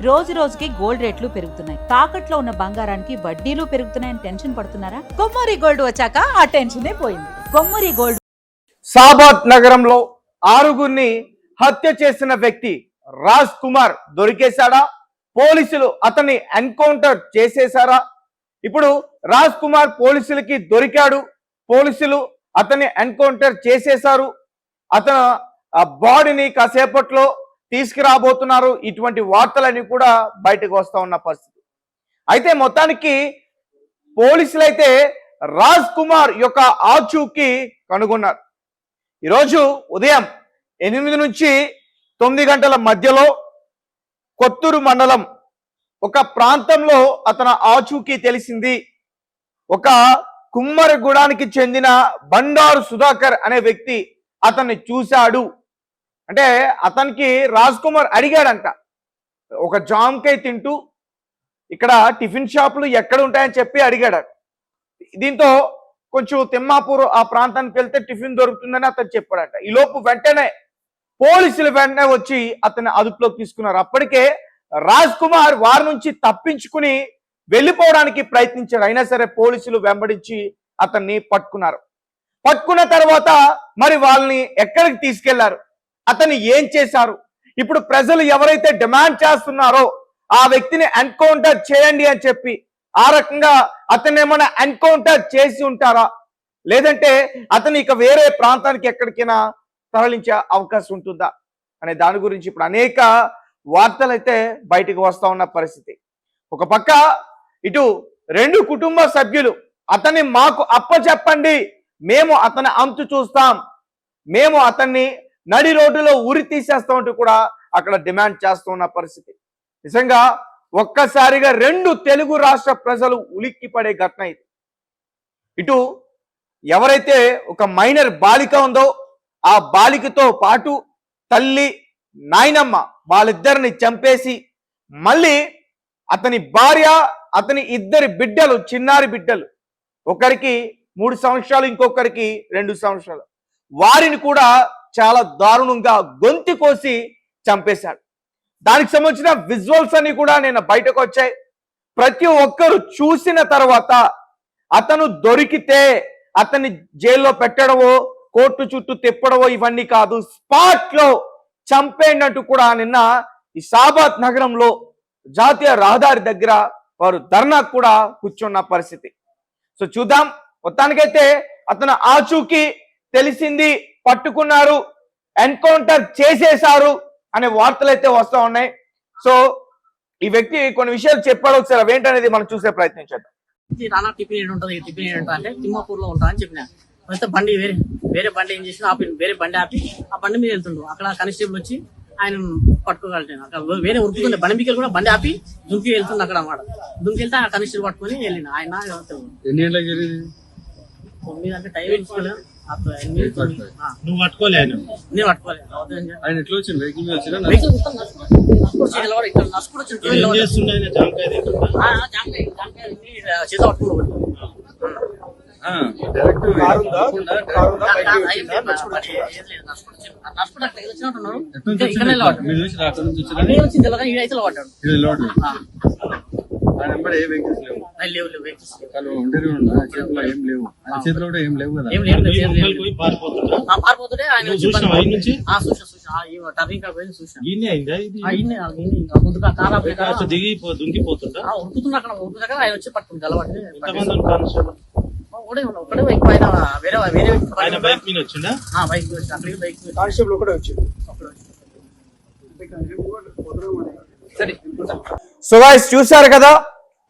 రోజు రోజుకి గోల్డ్ రేట్లు పెరుగుతున్నాయి. తాకట్లో ఉన్న బంగారానికి వడ్డీలు పెరుగుతున్నాయని టెన్షన్ పడుతున్నారా? కొమ్మూరి గోల్డ్ వచ్చాక ఆ టెన్షనే పోయింది. కొమ్మూరి గోల్డ్. సాబాద్ నగరంలో ఆరుగురిని హత్య చేసిన వ్యక్తి రాజ్ కుమార్ దొరికేశాడా? పోలీసులు అతన్ని ఎన్కౌంటర్ చేసేశారా? ఇప్పుడు రాజ్ కుమార్ పోలీసులకి దొరికాడు. పోలీసులు అతన్ని ఎన్కౌంటర్ చేసేశారు. అతను ఆ బాడీని కాసేపట్లో తీసుకురాబోతున్నారు. ఇటువంటి వార్తలన్నీ కూడా బయటకు వస్తా ఉన్న పరిస్థితి. అయితే మొత్తానికి పోలీసులు అయితే రాజ్ కుమార్ యొక్క ఆచూకీ కనుగొన్నారు. ఈరోజు ఉదయం 8 నుంచి 9 గంటల మధ్యలో కొత్తూరు మండలం ఒక ప్రాంతంలో అతని ఆచూకీ తెలిసింది. ఒక కుమ్మరిగూడానికి చెందిన బండారు సుధాకర్ అనే వ్యక్తి అతన్ని చూశాడు. అంటే అతనికి రాజ్ కుమార్ అడిగాడంట, ఒక జామకాయ తింటూ ఇక్కడ టిఫిన్ షాపులు ఎక్కడ ఉంటాయని చెప్పి అడిగాడు. దీంతో కొంచెం తిమ్మాపూర్ ఆ ప్రాంతానికి వెళ్తే టిఫిన్ దొరుకుతుందని అతను చెప్పాడంట. ఈ లోపు వెంటనే పోలీసులు వచ్చి అతన్ని అదుపులోకి తీసుకున్నారు. అప్పటికే రాజ్ కుమార్ వారి నుంచి తప్పించుకుని వెళ్ళిపోవడానికి ప్రయత్నించారు. అయినా సరే పోలీసులు వెంబడించి అతన్ని పట్టుకున్నారు. పట్టుకున్న తర్వాత మరి వాళ్ళని ఎక్కడికి తీసుకెళ్లారు, అతన్ని ఏం చేశారు? ఇప్పుడు ప్రజలు ఎవరైతే డిమాండ్ చేస్తున్నారో ఆ వ్యక్తిని ఎన్కౌంటర్ చేయండి అని చెప్పి, ఆ రకంగా అతన్ని ఏమైనా ఎన్కౌంటర్ చేసి ఉంటారా, లేదంటే అతను ఇక వేరే ప్రాంతానికి ఎక్కడికైనా తరలించే అవకాశం ఉంటుందా అనే దాని గురించి ఇప్పుడు అనేక వార్తలు అయితే బయటకు వస్తా ఉన్న పరిస్థితి. ఒక పక్క ఇటు 2 కుటుంబ సభ్యులు అతన్ని మాకు అప్పచెప్పండి, మేము అతని అంతు చూస్తాం, మేము అతన్ని నడి రోడ్డులో ఉరి తీసేస్తామంటూ కూడా అక్కడ డిమాండ్ చేస్తూ ఉన్న పరిస్థితి. నిజంగా ఒక్కసారిగా 2 తెలుగు రాష్ట్ర ప్రజలు ఉలిక్కి పడే ఘటన ఇది. ఇటు ఎవరైతే ఒక మైనర్ బాలిక ఉందో ఆ బాలికతో పాటు తల్లి నాయనమ్మ వాళ్ళిద్దరిని చంపేసి మళ్ళీ అతని భార్య, అతని 2 బిడ్డలు, చిన్నారి బిడ్డలు, ఒకరికి 3 సంవత్సరాలు, ఇంకొకరికి 2 సంవత్సరాలు, వారిని కూడా చాలా దారుణంగా గొంతు కోసి చంపేశాడు. దానికి సంబంధించిన విజువల్స్ అన్ని కూడా నేను బయటకు వచ్చాయి. ప్రతి ఒక్కరు చూసిన తర్వాత అతను దొరికితే అతన్ని జైల్లో పెట్టడమో కోర్టు చుట్టూ తిప్పడమో ఇవన్నీ కాదు, స్పాట్ లో చంపేసినట్టు కూడా నిన్న ఈ సాబాద్ నగరంలో జాతీయ రహదారి దగ్గర వారు ధర్నా కూడా కూర్చున్న పరిస్థితి. సో చూద్దాం. మొత్తానికైతే అతను ఆచూకీ తెలిసింది, పట్టుకున్నారు, ఎన్కౌంటర్ చేసేశారు అనే వార్తలు అయితే వస్తూ ఉన్నాయి. సో ఈ వ్యక్తి కొన్ని విషయాలు చెప్పాడు, ఒకసారి అవేంటనేది మనం చూసే ప్రయత్నం చేద్దాం. రానా టిఫిన్ ఏడు ఉంటుంది, టిఫిన్ ఏడు అంటే తిమ్మాపూర్ లో ఉంటా అని చెప్పిన. అయితే బండి వేరే బండి ఏం చేసిన, ఆపి వేరే బండి ఆపి ఆ బండి మీద వెళ్తుండు. అక్కడ కానిస్టేబుల్ వచ్చి ఆయన పట్టుకోగలిగాను. అక్కడ వేరే ఉరుకుతుండే బండి మీకు కూడా బండి ఆపి దుంకి వెళ్తుంది. అక్కడ అన్నమాట దుంకి వెళ్తే ఆ కానిస్టేబుల్ పట్టుకొని వెళ్ళిన. ఆయన 9 అంటే టైం వేసుకోలేదు. నువ్వు పట్టుకోలే? నేను పట్టుకోలేదు. ఆయన ఎట్లా వచ్చింది? వెహికల్ మీద వచ్చినా? చేత పట్టుకుని చేతిలో కూడా ఏం లేవు కదా? పారిపోతుంటే ఆయన దిగి దుంకిపోతుంటా ఉరుకుతున్నా. అక్కడ ఉరుకుతాక ఆయన వచ్చి పట్టుకుంది అలవాటు. ఒకటే బైక్ పైన వేరే బైక్ మీద వచ్చిందా? బైక్ అక్కడికి బైక్ కానిస్టేబుల్ ఒకటే వచ్చింది. సో గైస్ చూశారు కదా,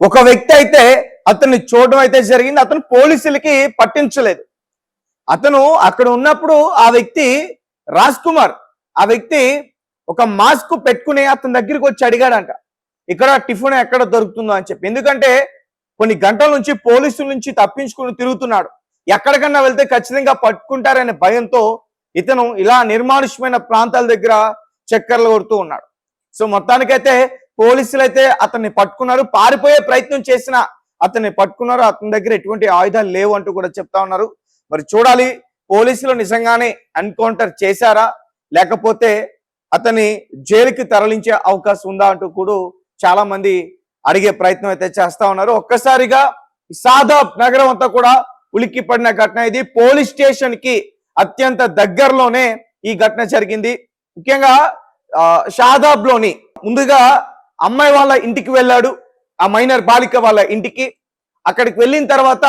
ఒక వ్యక్తి అయితే అతన్ని చూడడం అయితే జరిగింది. అతను పోలీసులకి పట్టించలేదు. అతను అక్కడ ఉన్నప్పుడు ఆ వ్యక్తి రాజ్ కుమార్, ఆ వ్యక్తి ఒక మాస్క్ పెట్టుకుని అతని దగ్గరికి వచ్చి అడిగాడంట, ఇక్కడ టిఫిన్ ఎక్కడ దొరుకుతుందో అని చెప్పి. ఎందుకంటే కొన్ని గంటల నుంచి పోలీసుల నుంచి తప్పించుకుని తిరుగుతున్నాడు. ఎక్కడికన్నా వెళ్తే ఖచ్చితంగా పట్టుకుంటారనే భయంతో ఇతను ఇలా నిర్మానుష్యమైన ప్రాంతాల దగ్గర చక్కర్లు కొడుతూ ఉన్నాడు. సో మొత్తానికైతే పోలీసులు అయితే అతన్ని పట్టుకున్నారు. పారిపోయే ప్రయత్నం చేసిన అతన్ని పట్టుకున్నారు. అతని దగ్గర ఎటువంటి ఆయుధాలు లేవు అంటూ కూడా చెప్తా ఉన్నారు. మరి చూడాలి, పోలీసులు నిజంగానే ఎన్కౌంటర్ చేశారా, లేకపోతే అతని జైలుకి తరలించే అవకాశం ఉందా అంటూ కూడా చాలా మంది అడిగే ప్రయత్నం అయితే చేస్తా ఉన్నారు. ఒక్కసారిగా షాదాబ్ నగరం అంతా కూడా ఉలిక్కి పడిన ఘటన ఇది. పోలీస్ స్టేషన్ కి అత్యంత దగ్గరలోనే ఈ ఘటన జరిగింది. ముఖ్యంగా షాదాబ్ లోని ముందుగా అమ్మాయి వాళ్ళ ఇంటికి వెళ్ళాడు, ఆ మైనర్ బాలిక వాళ్ళ ఇంటికి. అక్కడికి వెళ్ళిన తర్వాత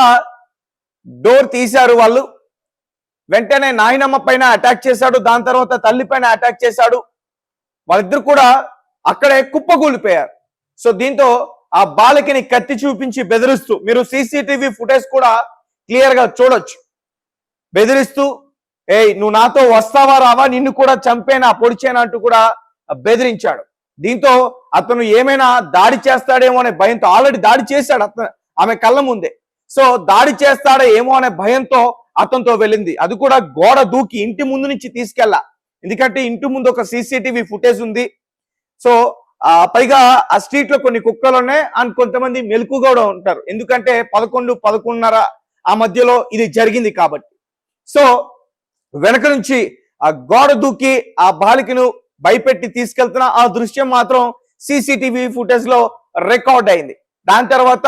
డోర్ తీశారు వాళ్ళు. వెంటనే నాయనమ్మ పైన అటాక్ చేశాడు, దాని తర్వాత తల్లి పైన అటాక్ చేశాడు. వాళ్ళిద్దరు కూడా అక్కడే కుప్పకూలిపోయారు. సో దీంతో ఆ బాలికని కత్తి చూపించి బెదిరిస్తూ, మీరు సీసీటీవీ ఫుటేజ్ కూడా క్లియర్ గా చూడొచ్చు, బెదిరిస్తూ నువ్వు నాతో వస్తావా రావా, నిన్ను కూడా చంపేనా పొడిచేనా అంటూ కూడా బెదిరించాడు. దీంతో అతను ఏమైనా దాడి చేస్తాడేమో అనే భయంతో, ఆల్రెడీ దాడి చేశాడు అతను ఆమె కళ్ళ ముందే. సో దాడి చేస్తాడో ఏమో అనే భయంతో అతనితో వెళ్ళింది. అది కూడా గోడ దూకి ఇంటి ముందు నుంచి తీసుకెళ్ళా, ఎందుకంటే ఇంటి ముందు ఒక సీసీటీవీ ఫుటేజ్ ఉంది. సో పైగా ఆ స్ట్రీట్ లో కొన్ని కుక్కలు ఉన్నాయి అండ్ కొంతమంది మెలకు కూడా ఉంటారు, ఎందుకంటే 11-11:30 ఆ మధ్యలో ఇది జరిగింది కాబట్టి. సో వెనక నుంచి ఆ గోడ దూకి ఆ బాలికను భయపెట్టి తీసుకెళ్తున్న ఆ దృశ్యం మాత్రం సీసీటీవీ ఫుటేజ్ లో రికార్డ్ అయింది. దాని తర్వాత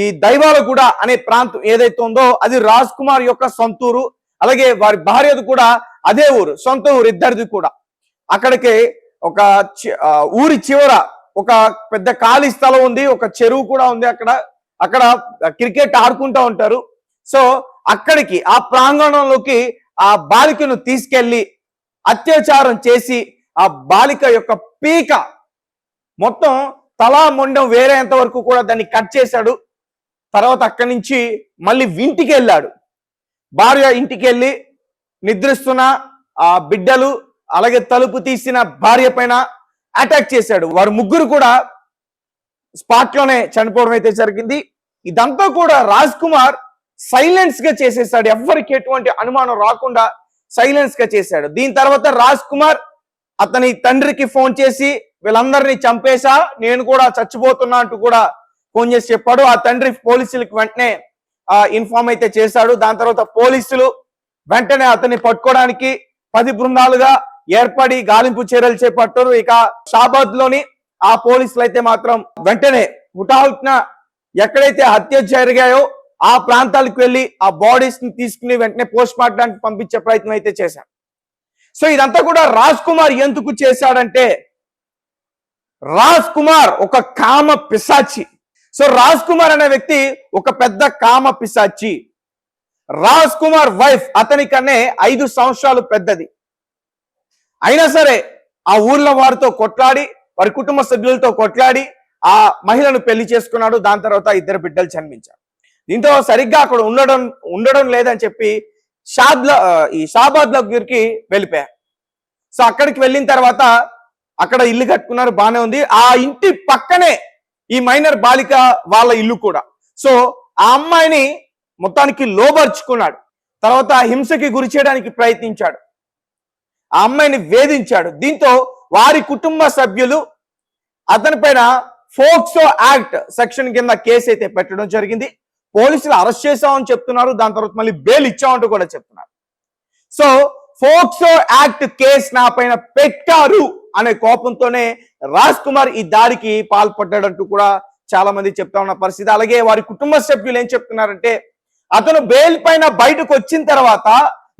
ఈ దైవాలగూడ అనే ప్రాంతం ఏదైతే ఉందో అది రాజ్ కుమార్ యొక్క సొంతూరు, అలాగే వారి భార్యది కూడా అదే ఊరు, సొంత ఊరు ఇద్దరిది కూడా. అక్కడికి ఒక ఊరి చివర ఒక పెద్ద ఖాళీ స్థలం ఉంది, ఒక చెరువు కూడా ఉంది. అక్కడ క్రికెట్ ఆడుకుంటూ ఉంటారు. సో అక్కడికి ఆ ప్రాంగణంలోకి ఆ బాలికను తీసుకెళ్లి అత్యాచారం చేసి ఆ బాలిక యొక్క పీక మొత్తం తలా మొండం వేరేంత వరకు కూడా దాన్ని కట్ చేశాడు. తర్వాత అక్కడి నుంచి మళ్ళీ ఇంటికి వెళ్ళాడు. భార్య ఇంటికి వెళ్ళి నిద్రిస్తున్న ఆ బిడ్డలు, అలాగే తలుపు తీసిన భార్య పైన అటాక్ చేశాడు. వారు ముగ్గురు కూడా స్పాట్ లోనే చనిపోవడం అయితే జరిగింది. ఇదంతా కూడా రాజ్ కుమార్ సైలెన్స్ గా చేసేసాడు, ఎవరికి ఎటువంటి అనుమానం రాకుండా సైలెన్స్ గా చేశాడు. దీని తర్వాత రాజ్ కుమార్ అతని తండ్రికి ఫోన్ చేసి వీళ్ళందరినీ చంపేశా, నేను కూడా చచ్చిపోతున్నా అంటూ కూడా ఫోన్ చేసి చెప్పాడు. ఆ తండ్రి పోలీసులకు వెంటనే ఇన్ఫార్మ్ అయితే చేశాడు. దాని తర్వాత పోలీసులు వెంటనే అతన్ని పట్టుకోవడానికి 10 బృందాలుగా ఏర్పడి గాలింపు చర్యలు చేపట్టారు. ఇక షాబాద్ లోని ఆ పోలీసులు అయితే మాత్రం వెంటనే హుటాహుటిన ఎక్కడైతే హత్య జరిగాయో ఆ ప్రాంతాలకు వెళ్ళి ఆ బాడీస్ ని తీసుకుని వెంటనే పోస్ట్ మార్టానికి పంపించే ప్రయత్నం అయితే చేశారు. సో ఇదంతా కూడా రాజ్ కుమార్ ఎందుకు చేశాడంటే, రాజ్ కుమార్ ఒక కామ పిశాచి. సో రాజ్ కుమార్ అనే వ్యక్తి ఒక పెద్ద కామ పిశాచి. రాజ్ కుమార్ వైఫ్ అతనికనే 5 సంవత్సరాలు పెద్దది. అయినా సరే ఆ ఊర్లో వారితో కొట్లాడి, వారి కుటుంబ సభ్యులతో కొట్లాడి ఆ మహిళను పెళ్లి చేసుకున్నాడు. దాని తర్వాత 2 బిడ్డలు జన్మించారు. దీంతో సరిగ్గా అక్కడ ఉండడం లేదని చెప్పి షాబాద్ దగ్గరికి వెళ్ళిపోయారు. సో అక్కడికి వెళ్ళిన తర్వాత అక్కడ ఇల్లు కట్టుకున్నారు, బానే ఉంది. ఆ ఇంటి పక్కనే ఈ మైనర్ బాలిక వాళ్ళ ఇల్లు కూడా. సో ఆ అమ్మాయిని మొత్తానికి లోబర్చుకున్నాడు. తర్వాత హింసకి గురి చేయడానికి ప్రయత్నించాడు, ఆ అమ్మాయిని వేధించాడు. దీంతో వారి కుటుంబ సభ్యులు అతని పైన ఫోక్సో యాక్ట్ సెక్షన్ కింద కేసు అయితే పెట్టడం జరిగింది. పోలీసులు అరెస్ట్ చేశామని చెప్తున్నారు, దాని తర్వాత మళ్ళీ బెయిల్ ఇచ్చామంటూ కూడా చెప్తున్నారు. సో ఫోక్సో యాక్ట్ కేసు నా పైన పెట్టారు అనే కోపంతోనే రాజ్ కుమార్ ఈ దాడికి పాల్పడ్డాడంటూ కూడా చాలా మంది చెప్తా ఉన్న పరిస్థితి. అలాగే వారి కుటుంబ సభ్యులు ఏం చెప్తున్నారంటే, అతను బెయిల్ పైన బయటకు వచ్చిన తర్వాత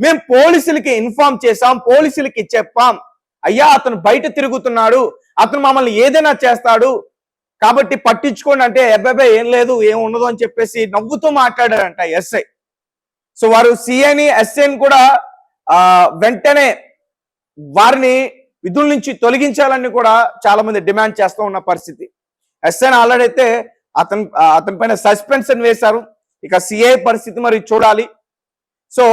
మేము పోలీసులకి ఇన్ఫార్మ్ చేశాం, పోలీసులకి చెప్పాం, అయ్యా అతను బయట తిరుగుతున్నాడు, అతను మమ్మల్ని ఏదైనా చేస్తాడు కాబట్టి పట్టించుకోండి అంటే, అబ్బాయి ఏం లేదు ఏం ఉండదు అని చెప్పేసి నవ్వుతూ మాట్లాడారంట ఎస్ఐ. సో వారు సిఐని ఎస్ఐని కూడా వెంటనే వారిని విధుల నుంచి తొలగించాలని కూడా చాలా మంది డిమాండ్ చేస్తూ ఉన్న పరిస్థితి. ఎస్ఐని ఆల్రెడీ అయితే అతని పైన సస్పెన్షన్ వేశారు. ఇక సిఐ పరిస్థితి మరి చూడాలి. సో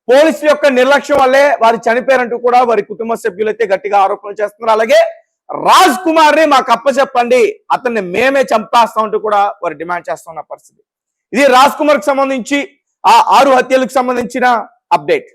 పోలీసుల యొక్క నిర్లక్ష్యం వల్లే వారు చనిపోయారంటూ కూడా వారి కుటుంబ సభ్యులు అయితే గట్టిగా ఆరోపణలు చేస్తున్నారు. అలాగే రాజ్ కుమార్ ని మాకు అప్పచెప్పండి, అతన్ని మేమే చంపేస్తామంటూ కూడా వారు డిమాండ్ చేస్తున్న పరిస్థితి. ఇది రాజ్ కుమార్ కి సంబంధించి ఆ 6 హత్యలకు సంబంధించిన అప్డేట్.